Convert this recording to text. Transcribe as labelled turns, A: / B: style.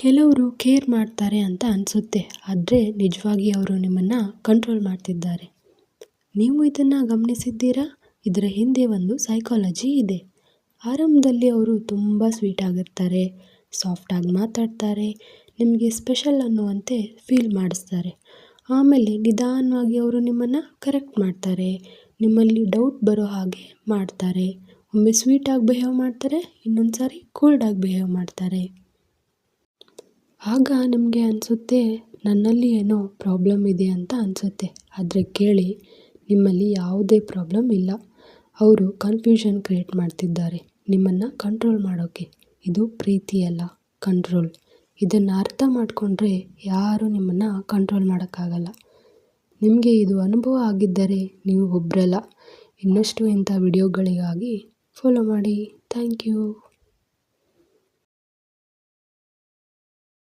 A: ಕೆಲವರು ಕೇರ್ ಮಾಡ್ತಾರೆ ಅಂತ ಅನಿಸುತ್ತೆ, ಆದರೆ ನಿಜವಾಗಿ ಅವರು ನಿಮ್ಮನ್ನು ಕಂಟ್ರೋಲ್ ಮಾಡ್ತಿದ್ದಾರೆ. ನೀವು ಇದನ್ನು ಗಮನಿಸಿದ್ದೀರಾ? ಇದರ ಹಿಂದೆ ಒಂದು ಸೈಕಾಲಜಿ ಇದೆ. ಆರಂಭದಲ್ಲಿ ಅವರು ತುಂಬ ಸ್ವೀಟ್ ಆಗಿರ್ತಾರೆ, ಸಾಫ್ಟಾಗಿ ಮಾತಾಡ್ತಾರೆ, ನಿಮಗೆ ಸ್ಪೆಷಲ್ ಅನ್ನುವಂತೆ ಫೀಲ್ ಮಾಡಿಸ್ತಾರೆ. ಆಮೇಲೆ ನಿಧಾನವಾಗಿ ಅವರು ನಿಮ್ಮನ್ನು ಕರೆಕ್ಟ್ ಮಾಡ್ತಾರೆ, ನಿಮ್ಮಲ್ಲಿ ಡೌಟ್ ಬರೋ ಹಾಗೆ ಮಾಡ್ತಾರೆ. ಒಮ್ಮೆ ಸ್ವೀಟಾಗಿ ಬಿಹೇವ್ ಮಾಡ್ತಾರೆ, ಇನ್ನೊಂದು ಸಾರಿ ಕೋಲ್ಡಾಗಿ ಬಿಹೇವ್ ಮಾಡ್ತಾರೆ. ಆಗ ನಿಮಗೆ ಅನಿಸುತ್ತೆ ನನ್ನಲ್ಲಿ ಏನೋ ಪ್ರಾಬ್ಲಮ್ ಇದೆ ಅಂತ ಅನಿಸುತ್ತೆ. ಆದರೆ ಕೇಳಿ, ನಿಮ್ಮಲ್ಲಿ ಯಾವುದೇ ಪ್ರಾಬ್ಲಮ್ ಇಲ್ಲ. ಅವರು ಕನ್ಫ್ಯೂಷನ್ ಕ್ರಿಯೇಟ್ ಮಾಡ್ತಿದ್ದಾರೆ ನಿಮ್ಮನ್ನು ಕಂಟ್ರೋಲ್ ಮಾಡೋಕ್ಕೆ. ಇದು ಪ್ರೀತಿಯಲ್ಲ, ಕಂಟ್ರೋಲ್. ಇದನ್ನು ಅರ್ಥ ಮಾಡಿಕೊಂಡ್ರೆ ಯಾರೂ ನಿಮ್ಮನ್ನು ಕಂಟ್ರೋಲ್ ಮಾಡೋಕ್ಕಾಗಲ್ಲ. ನಿಮಗೆ ಇದು ಅನುಭವ ಆಗಿದ್ದರೆ ನೀವು ಒಬ್ಬರಲ್ಲ. ಇನ್ನಷ್ಟು ಇಂಥ ವಿಡಿಯೋಗಳಿಗಾಗಿ ಫಾಲೋ ಮಾಡಿ. Thank you.